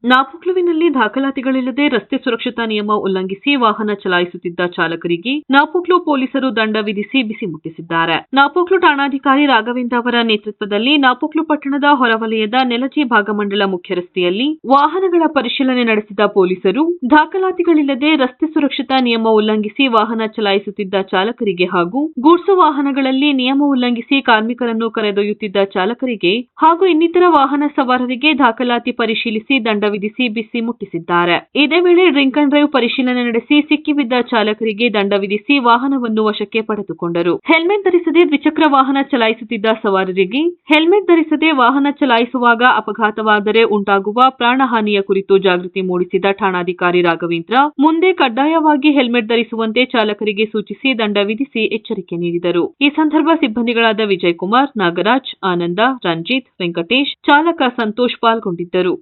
ನಾಪೋಕ್ಲುವಿನಲ್ಲಿ ದಾಖಲಾತಿಗಳಿಲ್ಲದೆ ರಸ್ತೆ ಸುರಕ್ಷತಾ ನಿಯಮ ಉಲ್ಲಂಘಿಸಿ ವಾಹನ ಚಲಾಯಿಸುತ್ತಿದ್ದ ಚಾಲಕರಿಗೆ ನಾಪೋಕ್ಲು ಪೊಲೀಸರು ದಂಡ ವಿಧಿಸಿ ಬಿಸಿ ಮುಟ್ಟಿಸಿದ್ದಾರೆ. ನಾಪೋಕ್ಲು ಠಾಣಾಧಿಕಾರಿ ರಾಘವೇಂದ್ರ ಅವರ ನೇತೃತ್ವದಲ್ಲಿ ನಾಪೋಕ್ಲು ಪಟ್ಟಣದ ಹೊರವಲಯದ ನೆಲಜಿ ಭಾಗಮಂಡಲ ಮುಖ್ಯ ರಸ್ತೆಯಲ್ಲಿ ವಾಹನಗಳ ಪರಿಶೀಲನೆ ನಡೆಸಿದ ಪೊಲೀಸರು ದಾಖಲಾತಿಗಳಿಲ್ಲದೆ ರಸ್ತೆ ಸುರಕ್ಷತಾ ನಿಯಮ ಉಲ್ಲಂಘಿಸಿ ವಾಹನ ಚಲಾಯಿಸುತ್ತಿದ್ದ ಚಾಲಕರಿಗೆ ಹಾಗೂ ಗೂಡ್ಸು ವಾಹನಗಳಲ್ಲಿ ನಿಯಮ ಉಲ್ಲಂಘಿಸಿ ಕಾರ್ಮಿಕರನ್ನು ಕರೆದೊಯ್ಯುತ್ತಿದ್ದ ಚಾಲಕರಿಗೆ ಹಾಗೂ ಇನ್ನಿತರ ವಾಹನ ಸವಾರರಿಗೆ ದಾಖಲಾತಿ ಪರಿಶೀಲಿಸಿ ದಂಡ ವಿಧಿಸಿ ಬಿಸಿ ಮುಟ್ಟಿಸಿದ್ದಾರೆ. ಇದೇ ವೇಳೆ ಡ್ರಿಂಕ್ ಅಂಡ್ ಡ್ರೈವ್ ಪರಿಶೀಲನೆ ನಡೆಸಿ ಸಿಕ್ಕಿಬಿದ್ದ ಚಾಲಕರಿಗೆ ದಂಡ ವಿಧಿಸಿ ವಾಹನವನ್ನು ವಶಕ್ಕೆ ಪಡೆದುಕೊಂಡರು. ಹೆಲ್ಮೆಟ್ ಧರಿಸದೆ ದ್ವಿಚಕ್ರ ವಾಹನ ಚಲಾಯಿಸುತ್ತಿದ್ದ ಸವಾರರಿಗೆ ಹೆಲ್ಮೆಟ್ ಧರಿಸದೆ ವಾಹನ ಚಲಾಯಿಸುವಾಗ ಅಪಘಾತವಾದರೆ ಉಂಟಾಗುವ ಪ್ರಾಣಹಾನಿಯ ಕುರಿತು ಜಾಗೃತಿ ಮೂಡಿಸಿದ ಠಾಣಾಧಿಕಾರಿ ರಾಘವೇಂದ್ರ ಮುಂದೆ ಕಡ್ಡಾಯವಾಗಿ ಹೆಲ್ಮೆಟ್ ಧರಿಸುವಂತೆ ಚಾಲಕರಿಗೆ ಸೂಚಿಸಿ ದಂಡ ವಿಧಿಸಿ ಎಚ್ಚರಿಕೆ ನೀಡಿದರು. ಈ ಸಂದರ್ಭ ಸಿಬ್ಬಂದಿಗಳಾದ ವಿಜಯ್ ಕುಮಾರ್, ನಾಗರಾಜ್, ಆನಂದ, ರಂಜಿತ್, ವೆಂಕಟೇಶ್, ಚಾಲಕ ಸಂತೋಷ್ ಪಾಲ್ಗೊಂಡಿದ್ದರು.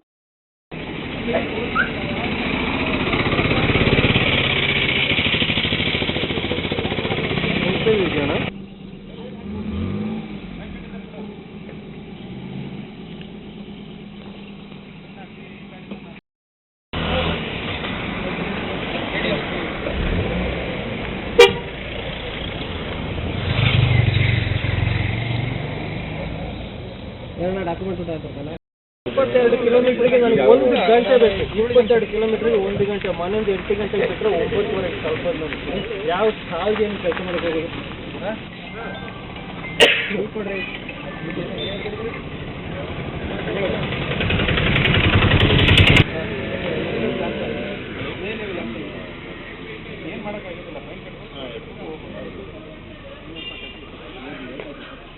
ಡಾಕ್ಯುಮೆಂಟ್ 22 ಕಿಲೋಮೀಟರ್ಗೆ ನನಗೆ 1 ಗಂಟೆ ಬೇಕು. 22 ಕಿಲೋಮೀಟರ್ಗೆ 1 ಗಂಟೆ. ಮನೆಯಿಂದ 8 ಗಂಟೆಗೆ ಬಿಟ್ಟರೆ 9:30 ತಲುಪೋದು. ಯಾವ ಸಾಲಿಗೆ ಏನು ಕೆಲಸ ಮಾಡಬೇಕು? ಏನು ಮಾಡೋಕ್ಕಾಗಿಲ್ಲ.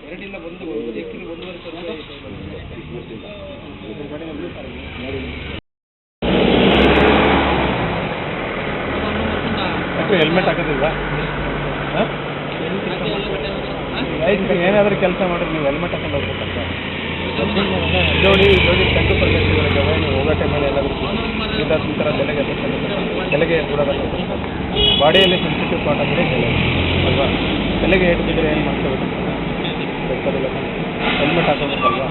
ಎರಡಿಲ್ಲ ಒಂದು ದಿಕ್ಕಿನ 1.5 ಹೆಲ್ಮೆಟ್ ಹಾಕೋದಿಲ್ವಾ? ಏನಾದರೂ ಕೆಲಸ ಮಾಡಿದ್ರೆ ನೀವು ಹೆಲ್ಮೆಟ್ ಹಾಕೊಂಡು ಹೋಗ್ಬೇಕಂತ ಜೋಡಿ ಕಂಡುಪಡ್ಬೇಕು. ನೀವು ಹೋಗೋ ಟೈಮಲ್ಲಿ ಎಲ್ಲಾದರೂ ಈ ಥರ ತಲೆಗೆ ಬಿಡೋದಕ್ಕೆ ಬಾಡಿಯಲ್ಲಿ ಸೆನ್ಸಿಟಿವ್ ಪಾರ್ಟ್ ಅಂದರೆ ಅಲ್ವಾ? ತಲೆಗೆ ಹಿಡಿದಿದ್ರೆ ಏನು ಮಾಡ್ಕೋಬೇಕು? ಹೆಲ್ಮೆಟ್ ಹಾಕೋಬೇಕಲ್ವಾ?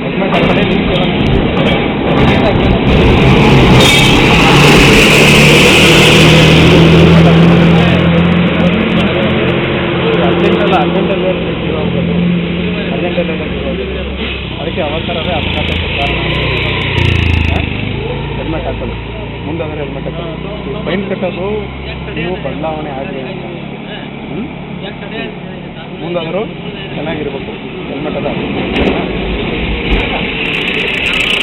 ಹೆಲ್ಮೆಟ್ ಹಾಕೊಂಡೆ ಅರ್ಜೆಂಟಲ್ಲಿ ಅದಕ್ಕೆ ಅವಸರವೇ ಅಪಘಾತಕ್ಕೆ ಕಾರಣ. ಹೆಲ್ಮೆಟ್ ಹಾಕೋದು ಮುಂದಾದರೆ ಹೆಲ್ಮೆಟ್ ಹಾಕೋದು. ಫೈನ್ ಕಟ್ಟೋದು ನೀವು ಬದಲಾವಣೆ ಆಗಲಿ ಅಂತ ಮುಂದಾದರೂ ಚೆನ್ನಾಗಿರ್ಬೇಕು. ಹೆಲ್ಮೆಟ್ ಅದ